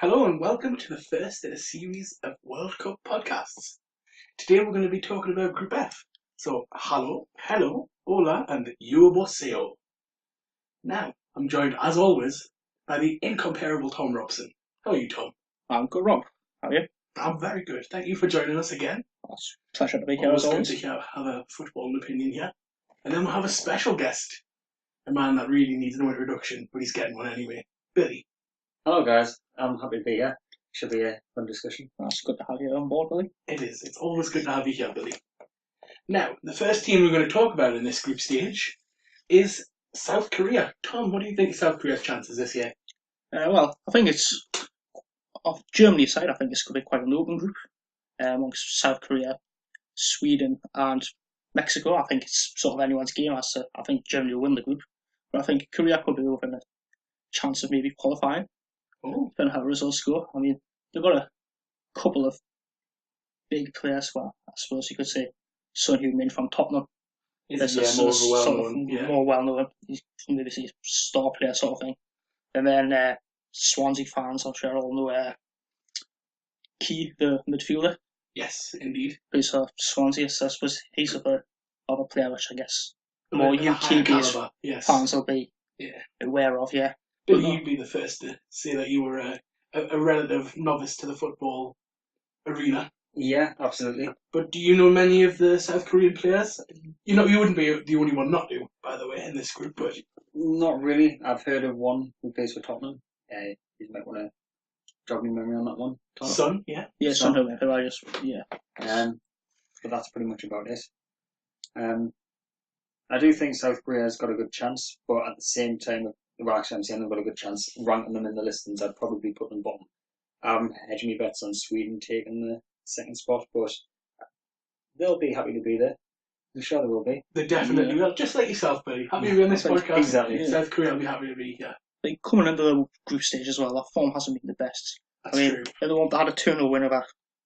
Hello and welcome to the first in a series of World Cup podcasts. Today we're going to be talking about Group F. So, hello, hola, and yo. Now, I'm joined as always by the incomparable Tom Robson. How are you, Tom? I'm good, Rob. How are you? I'm very good. Thank you for joining us again. It's a pleasure to be here as Always always. good to have a football opinion here. And then we'll have a special guest, a man that really needs no introduction, but he's getting one anyway. Billy. Hello guys, I'm happy to be here. Should be a fun discussion. It's good to have you on board, Billy. It is. It's always good to have you here, Billy. Now, the first team we're going to talk about in this group stage is South Korea. Tom, what do you think of South Korea's chances this year? Well, I think it's off Germany's side. I think it's going to be quite an open group amongst South Korea, Sweden, and Mexico. I think it's sort of anyone's game. I think Germany will win the group, but I think Korea could be within a chance of maybe qualifying. Oh, Depending on how the results go. I mean, they've got a couple of big players. Well, I suppose you could say Son Heung-min from Tottenham. is it more well-known? More well-known. He's maybe a star player sort of thing. And then Swansea fans, I'm sure all know Key, the midfielder. Yes, indeed. Plays for Swansea, so I suppose he's of a player which I guess more UK-based fans will be aware of, yeah. Billy, you'd be the first to say that you were a relative novice to the football arena. Yeah, absolutely. But do you know many of the South Korean players? You wouldn't be the only one not to, by the way, in this group, but... Not really. I've heard of one who plays for Tottenham. You might want to jog my memory on that one. Son, yeah. Yeah, Son Heung-min, who I just, yeah. But that's pretty much about it. I do think South Korea's got a good chance, but at the same time, well, actually, I'm saying they've got a good chance. Ranking them in the listings, I'd probably put them bottom. I'm hedging my bets on Sweden taking the second spot, but they'll be happy to be there. I'm sure they will be. They definitely will. Just like yourself, Billy. Happy to be on this podcast. Exactly. Yeah. South Korea will be happy to be here. Like, coming into the group stage as well, that form hasn't been the best. That's true. They had a 2-0 win over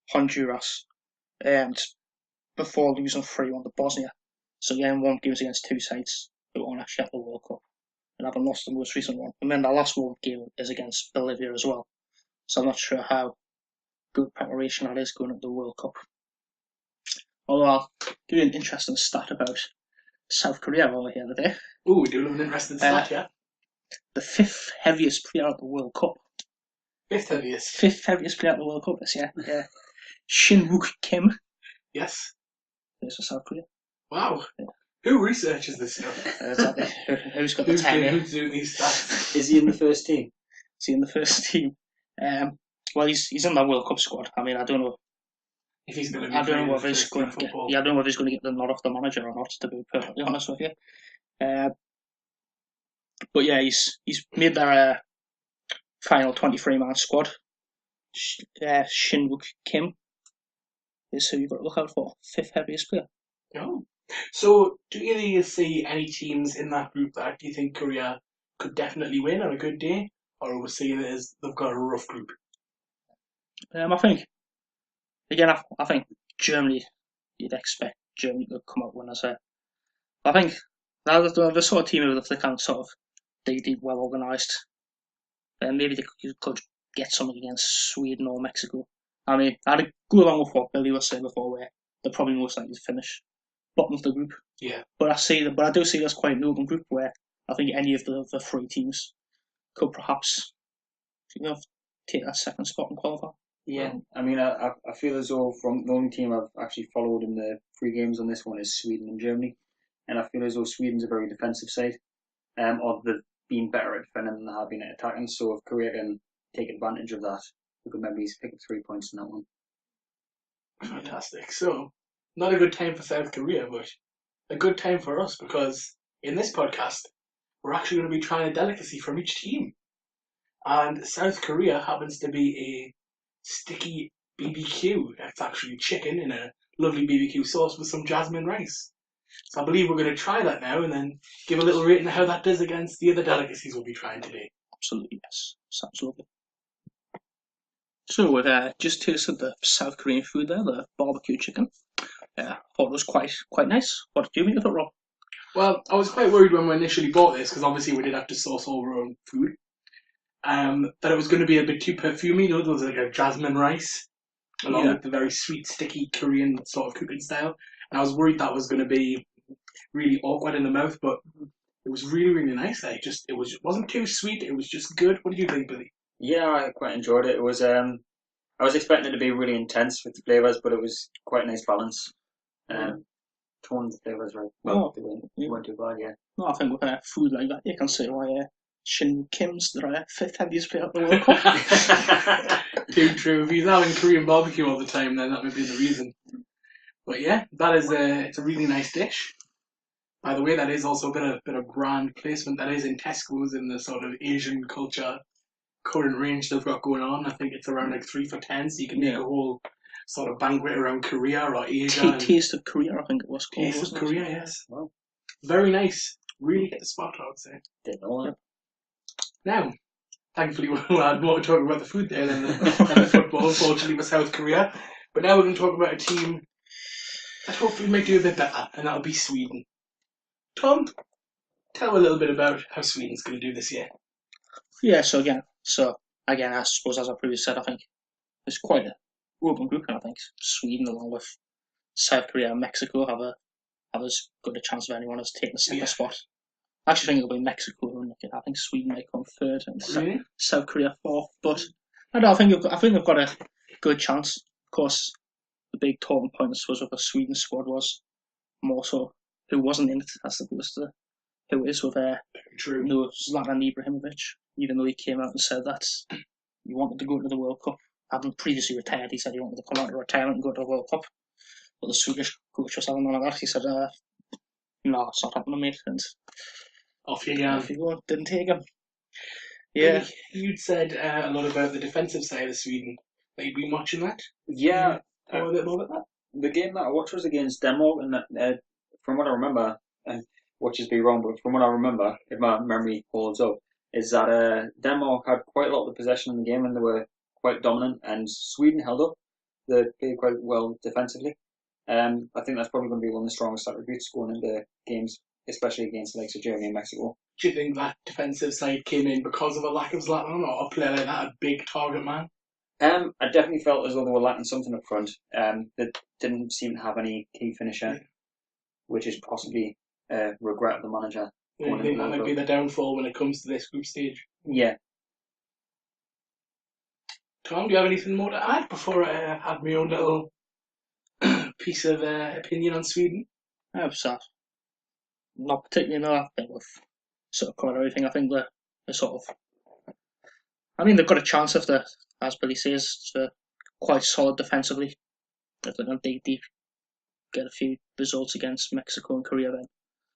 Honduras and before losing 3-1 to Bosnia. So again, one games against two sides who aren't actually at the World Cup and haven't lost the most recent one. And then the last World game is against Bolivia as well. So I'm not sure how good preparation that is going into the World Cup. Although I'll give you an interesting stat about South Korea over here today. Oh, we do have an interesting stat, yeah. The fifth heaviest player at the World Cup. Fifth heaviest? Fifth heaviest player at the World Cup this year, yeah. Shin-wook Kim. Yes. Plays for South Korea. Wow. Yeah. Who researches this stuff? Exactly. Who's got the time? Who's doing these stats? Is he in the first team? Is he in the first team? Well, he's in that World Cup squad. I mean, I don't know if he's going to be. I don't know whether he's going to get. Yeah, I don't know whether he's going to get the nod off the manager or not. To be perfectly honest with you, but yeah, he's made their final 23-man squad. Shin-wook Kim is who you've got to look out for. Fifth heaviest player. Oh. So, do you see any teams in that group that you think Korea could definitely win on a good day, or are we seeing it as they've got a rough group? I think. Again, I think Germany. You'd expect Germany to come out winners there. I think the sort of team who they can sort of they well organised. Then maybe they could get something against Sweden or Mexico. I mean, I'd go along with what Billy was saying before, where they're probably most likely to finish bottom of the group. Yeah. But I do see this quite an open group where I think any of the three teams could perhaps take that second spot and qualify. Yeah, I mean, I feel as though from the only team I've actually followed in the three games on this one is Sweden and Germany, and I feel as though Sweden's a very defensive side, or they've been better at defending than they have been at attacking. So if Korea can take advantage of that, we could maybe pick up 3 points in that one. Fantastic. So, not a good time for South Korea, but a good time for us because in this podcast we're actually going to be trying a delicacy from each team, and South Korea happens to be a sticky BBQ. It's actually chicken in a lovely BBQ sauce with some jasmine rice. So I believe we're going to try that now and then give a little rating of how that does against the other delicacies we'll be trying today. Absolutely, yes. Sounds lovely. So we've just tasted the South Korean food there, the barbecue chicken. I thought it was quite nice. What did you think of it, Rob? Well, I was quite worried when we initially bought this because obviously we did have to source all our own food. that it was going to be a bit too perfumey. You know, there was like a jasmine rice along Yeah. with the very sweet, sticky Korean sort of cooking style. And I was worried that was going to be really awkward in the mouth, but it was really, really nice. It wasn't too sweet. It was just good. What do you think, Billy? Yeah, I quite enjoyed it. It was I was expecting it to be really intense with the flavours, but it was quite a nice balance. Toned flavours right. Well, they weren't too bad, yeah. No, I think with food like that, you can say why Shin Kim's the fifth heaviest player at the World Cup. Too true. If he's having Korean barbecue all the time, then that would be the reason. But yeah, that is it's a really nice dish. By the way, that is also a bit of brand placement. That is in Tesco's in the sort of Asian culture current range they've got going on. I think it's around like 3 for 10, so you can make a whole sort of banquet around Korea or Asia. Taste of Korea, I think it was called. Taste of Korea, yes. Wow. Very nice. Really hit the spot, I would say. Didn't know that. Now, thankfully, we had more to talk about the food there than the football, unfortunately, for South Korea. But now we're going to talk about a team that hopefully might do a bit better, and that'll be Sweden. Tom, tell a little bit about how Sweden's going to do this year. Yeah, so again, I suppose as I previously said, I think it's quite a open group, and I think Sweden, along with South Korea and Mexico, have as good a chance of anyone as taking the second spot. I actually think it'll be Mexico who nick it. I think Sweden might come third and South Korea fourth. But I think they've got a good chance. Of course, the big talking points was with the Sweden squad was more so who wasn't in it as opposed to who is with Zlatan Ibrahimovic. Even though he came out and said that he wanted to go to the World Cup, having previously retired, he said he wanted to come out of retirement and go to the World Cup. But the Swedish coach was having none of that. He said, "No, it's not happening, mate." And off you go. Off you go. Didn't take him. Yeah. You'd said a lot about the defensive side of Sweden. Have you been watching that? Yeah. A bit more about that? The game that I watched was against Denmark, and from what I remember, watches be wrong, but from what I remember, if my memory holds up, is that Denmark had quite a lot of the possession in the game and they were quite dominant, and Sweden held up. They played quite well defensively. I think that's probably going to be one of the strongest attributes going into games, especially against the likes of Germany and Mexico. Do you think that defensive side came in because of a lack of Zlatan, or a player like that, a big target man? I definitely felt as though they were lacking something up front. They didn't seem to have any key finisher, which is possibly a regret of the manager. Yeah, I think that might be the downfall when it comes to this group stage. Yeah. Tom, do you have anything more to add before I have my own little piece of opinion on Sweden? Not particularly, no. I think we've sort of covered everything. I think they're sort of... I mean, they've got a chance if they're, as Billy says, they're quite solid defensively. If they're going to dig deep, get a few results against Mexico and Korea, then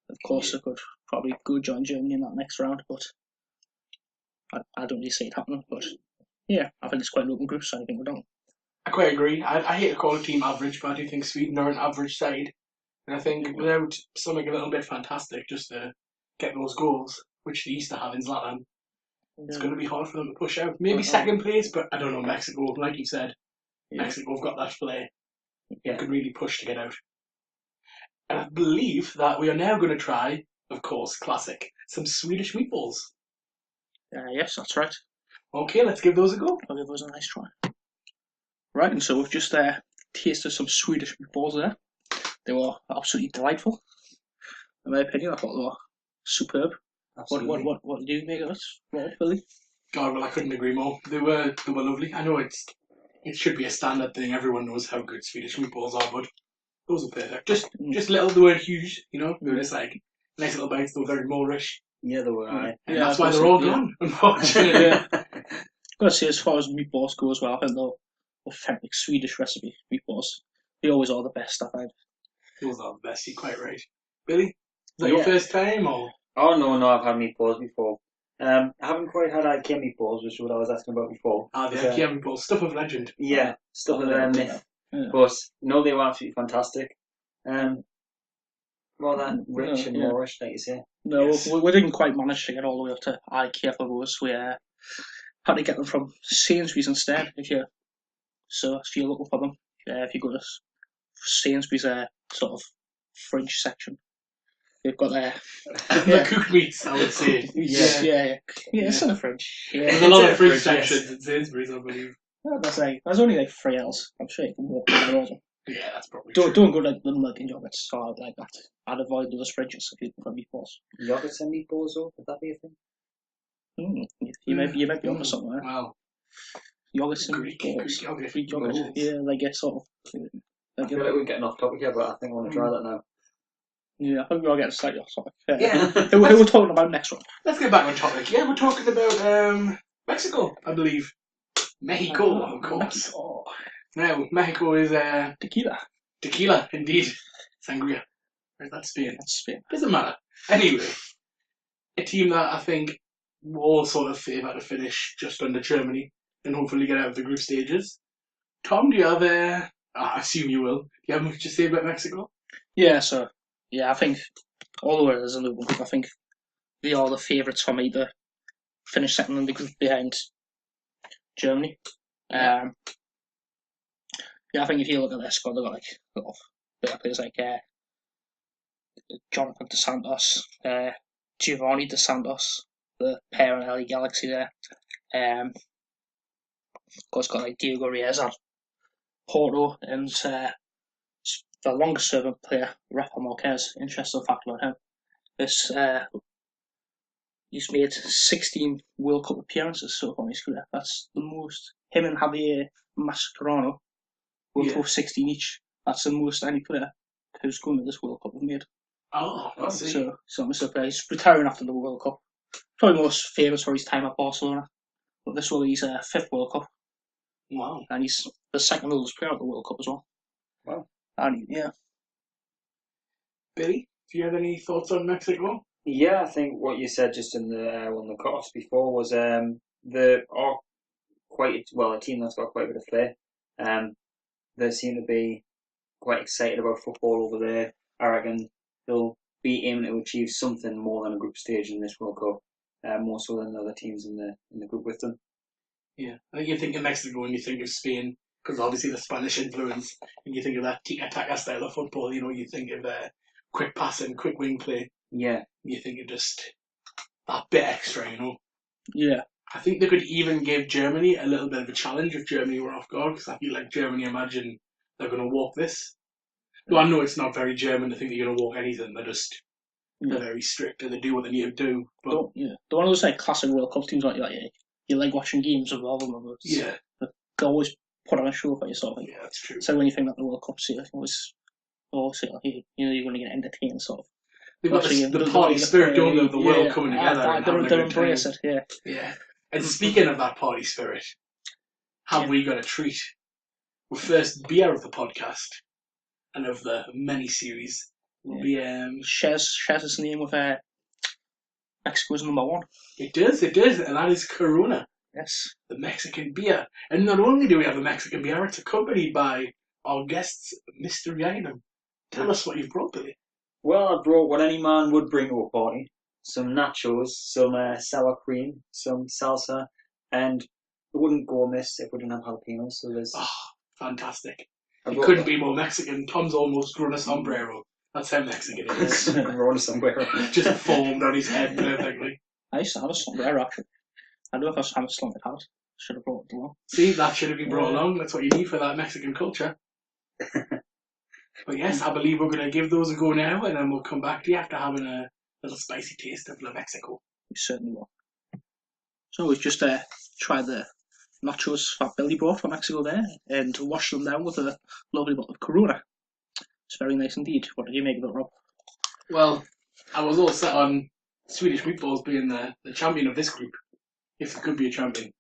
of course they could probably go join Germany in that next round. But I don't really see it happening. But yeah, I think it's quite an open group, so I think we don't. I quite agree. I hate to call a team average, but I do think Sweden are an average side. And I think without something a little bit fantastic just to get those goals, which they used to have in Zlatan, it's going to be hard for them to push out. Maybe second place, but I don't know, Mexico, like you said, Mexico have got that flair. They could really push to get out. And I believe that we are now going to try, of course, classic, some Swedish meatballs. Yes, that's right. Okay, let's give those a go. I'll give those a nice try. Right, and so we've just tasted some Swedish meatballs there. They were absolutely delightful. In my opinion, I thought they were superb. Absolutely. What do you make of it, Billy? God, well, I couldn't agree more. They were lovely. I know it should be a standard thing. Everyone knows how good Swedish meatballs are, but those are perfect. Just little. They weren't huge, you know. They were just like nice little bites. They were very Moorish. Yeah, they were. Right. And that's why they're all gone, unfortunately. I've got to say, as far as meatballs go as well, I think they're authentic Swedish recipe meatballs. They always are the best, I find. Those are the best. You're quite right. Billy, is that your first time, or? Oh no, I've had meatballs before. I haven't quite had IKEA meatballs, which is what I was asking about before. The IKEA meatballs, stuff of legend. Yeah, stuff of myth. Yeah. But no, they were absolutely fantastic. Well, that rich and Moorish, like you say. No, we didn't quite manage to get all the way up to IKEA for those. We had to get them from Sainsbury's instead. If you're looking for them, if you go to Sainsbury's sort of fridge section, They've got their The cooked meats, I would say. yeah. It's in the fridge. Yeah, There's a lot of It's in the fridge fridge, yes. sections in Sainsbury's, I believe. There's only like 3 L's. I'm sure you can walk down those. Yeah, that's probably true. Don't go like the milk and yogurts, so I'd like that. I'd avoid those fridges if you can meatballs. Yogurts and meatballs, though? Would that be a thing? You might be onto something there. Well, Yogurts and Greek meatballs. yogurt. Greek yogurt. Rolls. Yeah, like a sort of. I feel like we're getting off topic here, but I think I want to try that now. Yeah, I think we'll get slightly off topic. Yeah. Who we're talking about next one? Let's get back on topic. Yeah, we're talking about Mexico, I believe. Mexico, of course. Mexico. Now, Mexico is Tequila. tequila, indeed. Sangria. Or is that Spain? That's Spain. Doesn't matter. Anyway, a team that I think will all sort of favour to finish just under Germany and hopefully get out of the group stages. Tom, do you have I assume you will. Do you have much to say about Mexico? Yeah, so I think all the way there's a new one. I think they are the favourites for me to finish second in the group behind Germany. I think if you look at their squad, they've got like a lot of better players like Jonathan Dos Santos, Giovanni Dos Santos, the pair in LA Galaxy there. Of course, got like Diego Reyes at Porto, and the longest serving player, Rafa Marquez. Interesting fact about him. He's made 16 World Cup appearances so far in his career. That's the most. Him and Javier Mascherano both 16 each. That's the most any player who's gone to this World Cup have made. Oh, I see. So I'm surprised. He's retiring after the World Cup. Probably most famous for his time at Barcelona. But this will be his 5th World Cup. Wow. And he's the second oldest player at the World Cup as well. Wow. And yeah. Billy, do you have any thoughts on Mexico? Yeah, I think what you said just in the on the cut-offs before was they are quite a team that's got quite a bit of flair. They seem to be quite excited about football over there. I reckon they'll be aiming to achieve something more than a group stage in this World Cup, more so than the other teams in the group with them. Yeah, I think you think of Mexico when you think of Spain, because obviously the Spanish influence, and you think of that tiki-taka style of football, you think of quick passing, quick wing play. Yeah. You think of just that bit extra, Yeah. I think they could even give Germany a little bit of a challenge if Germany were off guard, because I feel like Germany imagine they're going to walk this. Though I know it's not very German to think they're going to walk anything. They're very strict and they do what they need to do. But They're one of those like classic World Cup teams like you like watching games of all of them. Yeah. They always put on a show for yourself. Yeah, that's true. So when you think that the World Cup's here, always like, you're going to get entertained sort of. They've got the party spirit, don't they, of the world coming together. They embrace it, yeah. Yeah. And speaking of that party spirit, have we got a treat? Our first beer of the podcast and of the mini series will be shares its name with Mexico's number one. It does, and that is Corona. Yes. The Mexican beer. And not only do we have a Mexican beer, it's accompanied by our guest's mystery item. Tell us what you've brought, Billy. Well, I brought what any man would bring to a party. Some nachos, some sour cream, some salsa, and it wouldn't go amiss if we didn't have jalapenos. So there's... Oh, fantastic. It couldn't be more Mexican. Tom's almost grown a sombrero. That's how Mexican it is. Grown a sombrero. Just formed on his head perfectly. I used to have a sombrero, actually. I don't know if I have a slump at house. Should have brought it along. See, that should have been brought along. That's what you need for that Mexican culture. But yes, I believe we're going to give those a go now, and then we'll come back to you after having a little spicy taste of La Mexico. We certainly will. So we've just tried the nachos that Billy brought from Mexico there, and washed them down with a lovely bottle of Corona. It's very nice indeed. What did you make of it, Rob? Well, I was all set on Swedish meatballs being the champion of this group, if it could be a champion.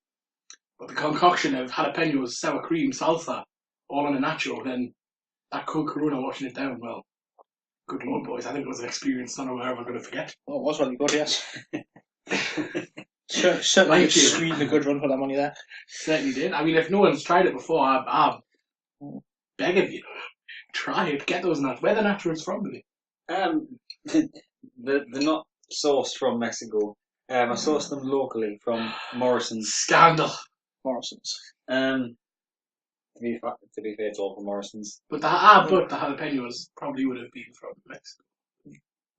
But the concoction of jalapenos, sour cream, salsa, all on a nacho, then that cold Corona washing it down, well, good lord, boys, I think it was an experience none of us are ever going to forget. Oh, it was really good, yes. Certainly squeezed a good run for that money there. Certainly did. I mean, if no one's tried it before, I'm begging you, try it, get those nuts. Where the nachos from, Billy? They're not sourced from Mexico. I sourced them locally from Morrison's. Scandal. Morrison's. To be fair, it's all from Morrison's. But the jalapenos probably would have been from Mexico.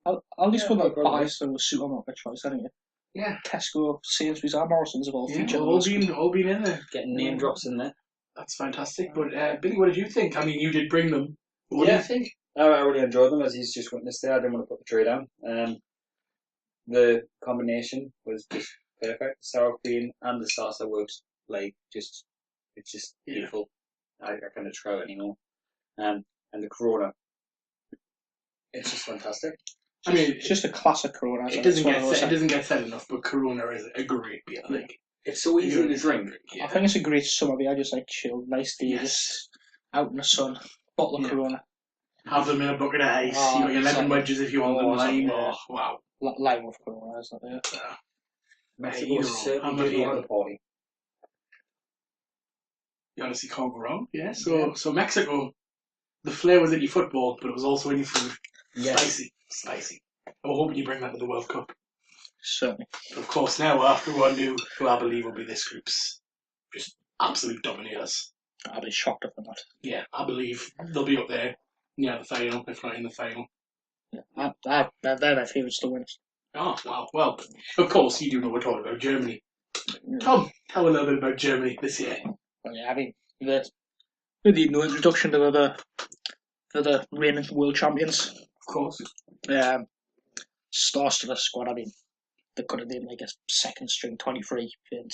I'll just go no to problem. buy some supermarket choice, haven't you? Yeah. Tesco, Sainsbury's, and Morrison's have all Yeah, featured in all this. been in there. Getting name drops in there. That's fantastic. But Billy, what did you think? I mean, you did bring them. What do you think? I really enjoyed them, as he's just witnessed there. I didn't want to put the tray down. The combination was just perfect. The sour cream and the salsa works it's just beautiful. I can't describe it anymore. And the Corona, it's just fantastic. I mean, it's just a classic Corona. It doesn't get said enough, but Corona is a great beer. Like, it's so easy to drink. I think it's a great summer beer. Just like chilled, nice day, just out in the sun. Bottle of Corona. Have them in a bucket of ice. You got your lemon wedges if you want them. Lime. Oh, wow. Lime with Corona, isn't it? Mexico's certainly doing the party. You honestly can't go wrong. Yeah. So Mexico, the flair was in your football, but it was also in your food. Yes. Spicy. I'm hoping you bring that to the World Cup. Certainly. But of course, now after we on to who I believe will be this group's just absolute dominators. I'd be shocked if they're not. Yeah, I believe they'll be up there near the final, if not in the final. Yeah, they're my favourites to win it. Oh, wow. Well, of course, you do know we're talking about Germany. Tom, tell a little bit about Germany this year. Well, yeah, I mean, we need no introduction to the reigning world champions. Of course. Stars to the squad, I mean, they could have been like a second string 23, and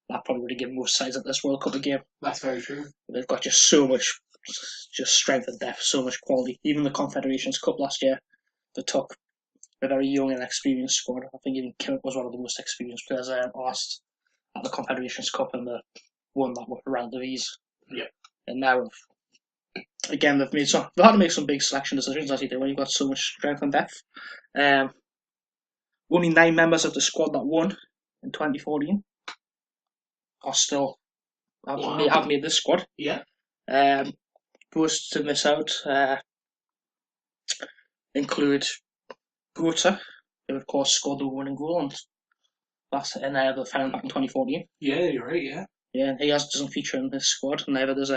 that probably would have given most sides at this World Cup a game. That's very true. They've got just so much strength and depth, so much quality. Even the Confederations Cup last year, they took a very young and experienced squad. I think even Kimmich was one of the most experienced players last at the Confederations Cup, and they won that with round of ease. Yeah. And now, again, they've had to make some big selection decisions, as you do when you've got so much strength and depth. Only 9 members of the squad that won in 2014 are still have made this squad. Yeah. Those to miss out include Goethe, who of course scored the winning goal, and that's the final back in 2014. Yeah, you're right. Yeah. Yeah, and he doesn't feature in this squad. And neither does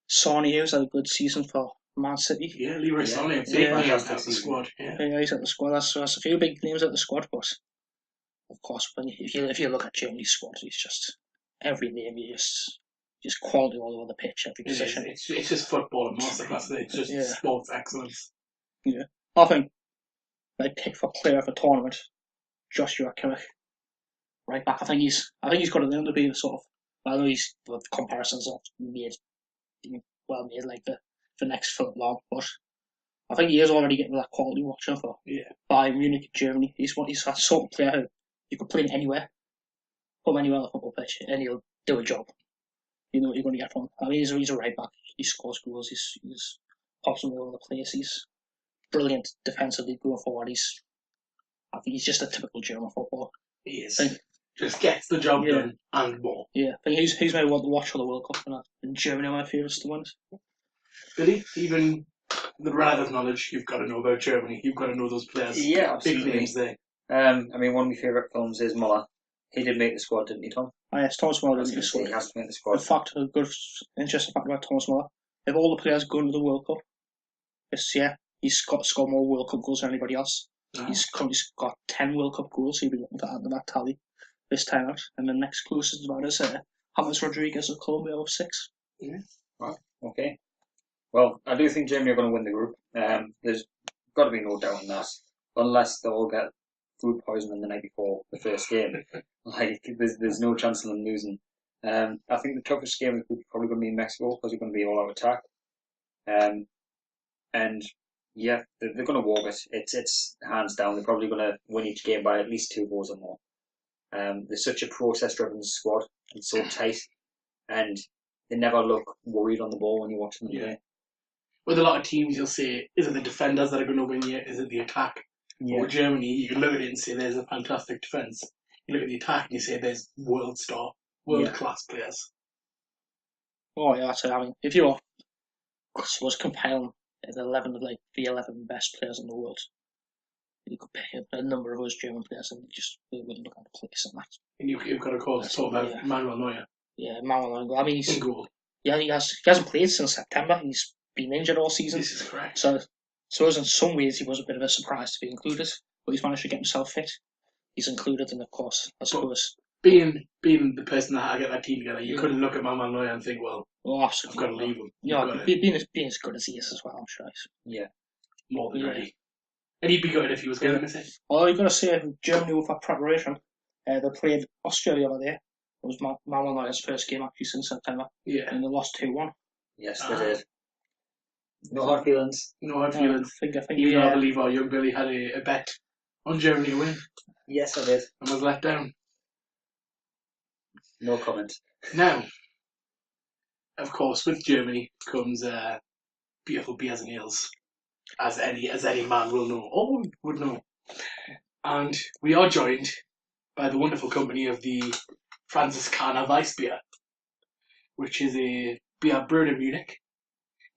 Sonny, who's had a good season for Man City. Yeah, Leroy Sonny, big name out the squad. Yeah, he's at the squad. That's a few big names at the squad, but of course, if you look at Germany's squad, it's just every name just quality all over the pitch, every position. It's just football and masterclass. It's just sports excellence. Yeah, I think my pick for player of the tournament, Joshua Kimmich, right back. I think he's got a name to be sort of. I know the comparisons are made like the next Philip Lahm, but I think he is already getting that quality watching for Bayern Munich, Germany. He's that sort of player who you could play him anywhere, put him anywhere on the football pitch, and he'll do a job. You know what you're going to get from him. I mean, he's a right back. He scores goals. He's pops all over the place. He's brilliant defensively going forward. I think he's just a typical German footballer. He is. Just gets the job done and more. Yeah, I think he's my one to watch for the World Cup, and Germany are my favourites to win it. Billy, even the relative knowledge you've got to know about Germany, you've got to know those players. Yeah, big names there. I mean, one of my favourite films is Muller. He did make the squad, didn't he, Tom? Oh, yes, Thomas Muller did make the squad. He has to make the squad. In fact, a good, interesting fact about Thomas Muller: if all the players go into the World Cup this year, he's scored more World Cup goals than anybody else. Oh. He's currently got 10 World Cup goals. He'll be looking to add to that tally this time out. And the next closest one is James Rodriguez of Colombia of 6. Yeah. Right. Okay. Well, I do think Germany are going to win the group. There's got to be no doubt in that, unless they all get food poisoning the night before the first game. There's no chance of them losing. I think the toughest game is probably going to be in Mexico because they're going to be all out attack. And yeah, they're going to walk it. It's hands down. They're probably going to win each game by at least 2 goals or more. They're such a process-driven squad and so tight, and they never look worried on the ball when you watch them play. With a lot of teams, you'll say, is it the defenders that are going to win you? Is it the attack? Yeah. Or Germany, you can look at it and say there's a fantastic defence. You look at the attack and you say there's world-class players. Oh yeah, that's it. I mean, if you're, I suppose, compiling the 11 best players in the world, you could pick a number of those German players and just wouldn't look at the place in that. And you've got to talk about Manuel Neuer. Yeah, Manuel Neuer. I mean, in goal. Yeah, he hasn't played since September. He's been injured all season. This is correct. So So in some ways he was a bit of a surprise to be included, but he's managed to get himself fit. He's included, and of course, I suppose. Being the person that had to get that team together, you couldn't look at my man Neuer and think, well, I've got to leave him. Being as good as he is as well, I'm sure. Yeah. More than ready. And he'd be good if he was going to miss it. Well, you've got to say, Germany with that preparation, they played Australia over there. It was Manuel Neuer's first game actually since September. Yeah. And they lost 2-1. Yes, they did. No hard feelings. No hard feelings. I think, Even I believe our young Billy had a bet on Germany to win. Yes, I did. And was let down. No comment. Now, of course, with Germany comes beautiful beers and ales, as any man will know, or would know. And we are joined by the wonderful company of the Franziskaner Weissbier, which is a beer brewed in Munich,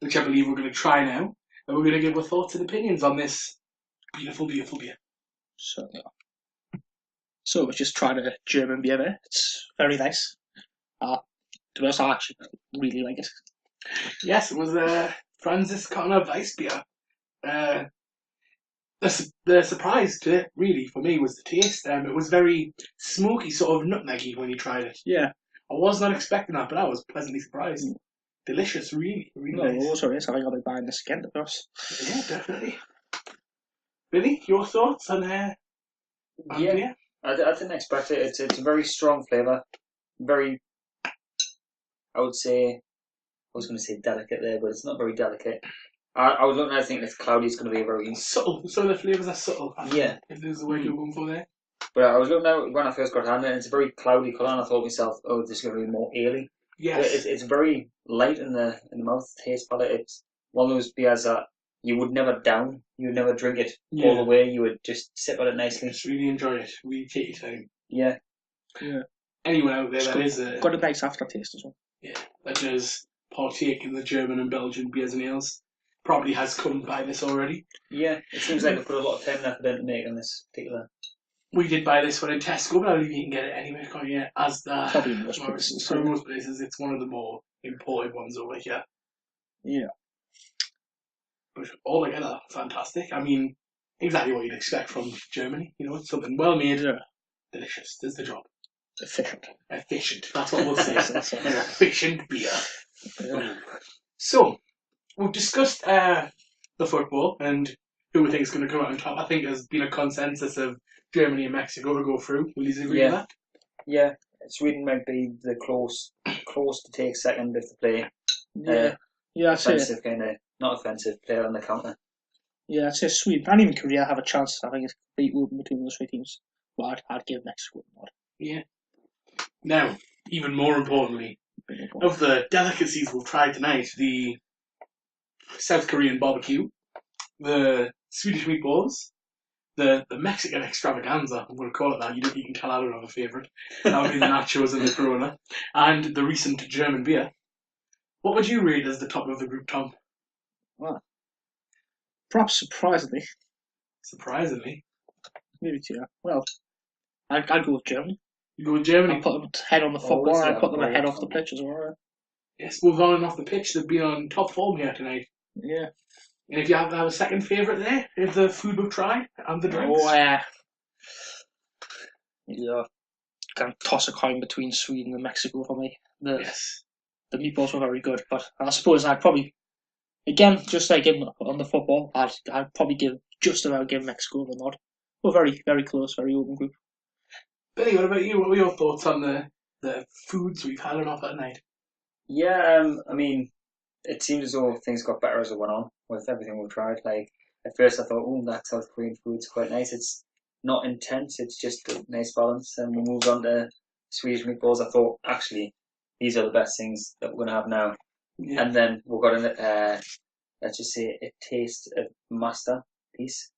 which I believe we're going to try now, and we're going to give our thoughts and opinions on this beautiful, beautiful beer. Certainly are. So we've just tried a German beer there. It's very nice. To be honest, I actually really like it. Yes, it was Franziskaner Weissbier. The surprise to it, really, for me, was the taste. It was very smoky, sort of nutmeggy when you tried it. Yeah. I was not expecting that, but I was pleasantly surprised. Delicious, really, really nice. No, also is. I think I'll be buying this again, to be honest. Yeah, definitely. Billy, your thoughts on beer? I didn't expect it. It's a very strong flavour. Very, I was going to say delicate there, but it's not very delicate. I was looking at it thinking it's cloudy, it's going to be a very... Subtle. Some of the flavours are subtle. Yeah. If there's a word you're going for there. But I was looking at it when I first got it, and it's a very cloudy colour, and I thought to myself, oh, this is going to be more ale-y. Yes. It's very light in the mouth, taste palate. It's one of those beers that you would never down. You would never drink it all the way. You would just sip on it nicely. Just really enjoy it. Really take your time. Yeah. Anyone out there that is got a nice aftertaste as well. Yeah, that does partake in the German and Belgian beers and ales. Probably has come by this already. Yeah, it seems like they put a lot of time and effort into making this particular. We did buy this one in Tesco, but I believe you can get it anywhere, can't you? As the probably most places. For most places, it's one of the more imported ones over here. Yeah. But altogether, fantastic. I mean, exactly what you'd expect from Germany. You know, it's something well made, delicious. Does the job. Efficient. That's what we'll say. An efficient beer. Yeah. So, we've discussed the football and who we think is going to come out on top. I think there's been a consensus of Germany and Mexico to go through. Will you agree with that? Yeah, Sweden might be the close to take second if they play. Offensive kind of, not offensive, player on the counter. Yeah, I'd say Sweden and even Korea have a chance. I think it's complete open between those three teams. But I'd give Mexico a nod. Yeah. Now, even more importantly, of the delicacies we'll try tonight, the South Korean barbecue, the Swedish meatballs, the Mexican extravaganza, I'm going to call it that. You can tell I don't have a favourite. That would be the nachos and the Corona. And the recent German beer. What would you rate as the top of the group, Tom? Well, perhaps surprisingly. Surprisingly? Maybe, yeah. Well, I'd go with Germany. You go with Germany? I'd put them head on the football and I'd put them ahead off the pitch as well. Yes, both on and off the pitch. They've been on top form here tonight. Yeah. And if you have a second favourite there, if the food we've tried and the drinks? Yeah. Can toss a coin between Sweden and Mexico for me. Yes. The meatballs were very good, but I suppose I'd probably, again, just like on the football, I'd probably give Mexico the nod. We're very, very close, very open group. Billy, what about you? What were your thoughts on the foods we've had on offer tonight? Yeah, I mean, it seems as though things got better as it went on with everything we've tried. Like, at first I thought, oh, that South Korean food's quite nice. It's not intense, it's just a nice balance. And we moved on to Swedish meatballs. I thought, actually, these are the best things that we're going to have now. Yeah. And then we got in, let's just say, a taste of masterpiece.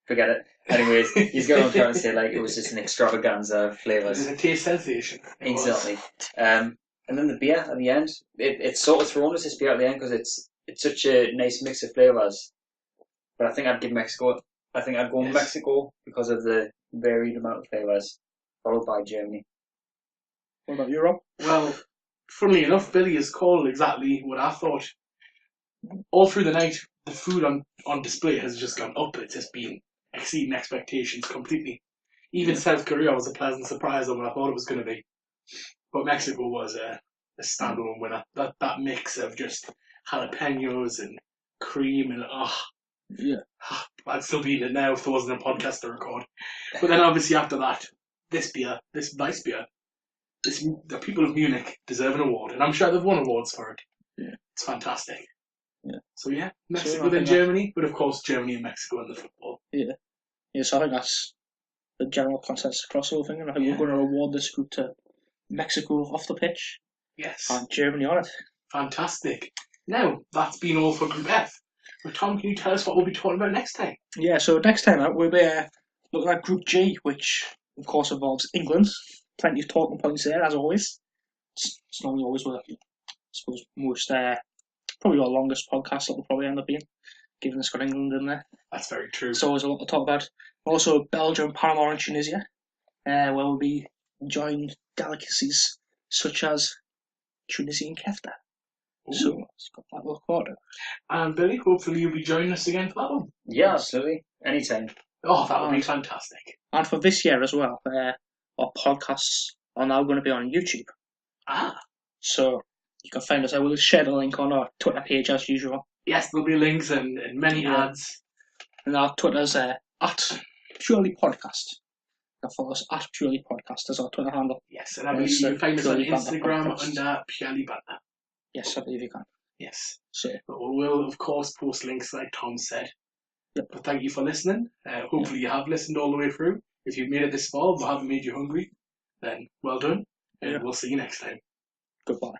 Forget it. Anyways, he's going on trying to say, like, it was just an extravaganza of flavours. It was a taste sensation. Exactly. And then the beer at the end, it's sort of thrown us this beer at the end because it's such a nice mix of flavours. But I think I'd give Mexico. I think I'd go Mexico because of the varied amount of flavours, followed by Germany. What about Europe? Well, funnily enough, Billy has called exactly what I thought. all through the night, the food on display has just gone up. It's just been exceeding expectations completely. Even South Korea was a pleasant surprise on what I thought it was going to be. But Mexico was a standalone winner. That mix of just jalapenos and cream and I'd still be eating it now if there wasn't a podcast to record. But then obviously after that, this nice beer, the people of Munich deserve an award, and I'm sure they've won awards for it. Yeah. It's fantastic. Yeah. So yeah, Mexico then Germany, but of course Germany and Mexico in the football. Yeah. Yeah, so I think that's the general consensus across the whole thing, and I think we're going to award this group to Mexico off the pitch. Yes. And Germany on it. Fantastic. Now, that's been all for Group F. But Tom, can you tell us what we'll be talking about next time? Yeah, so next time out we'll be looking at Group G, which of course involves England. Plenty of talking points there, as always. It's normally always worth, I suppose, most, probably our longest podcast it'll probably end up being, given it's got England in there. That's very true. It's always a lot to talk about. Also, Belgium, Panama and Tunisia, where we'll be enjoying delicacies such as Tunisian kefta. Ooh. So it's got that little quarter. And Billy, hopefully you'll be joining us again for that one. Yeah, absolutely. Anytime. Oh, that would be fantastic. And for this year as well, our podcasts are now going to be on YouTube. So you can find us. I will share the link on our Twitter page as usual. Yes, there'll be links and many ads. And our Twitter's at Purely Podcast. You can follow us at Purely Podcast as our Twitter handle. Yes, and I believe you can find us on Instagram under Purely Banter. Yes, I believe you can. Yes. So but we'll, of course, post links like Tom said. Yep. But thank you for listening. Hopefully you have listened all the way through. If you've made it this far but haven't made you hungry, then well done. And we'll see you next time. Goodbye.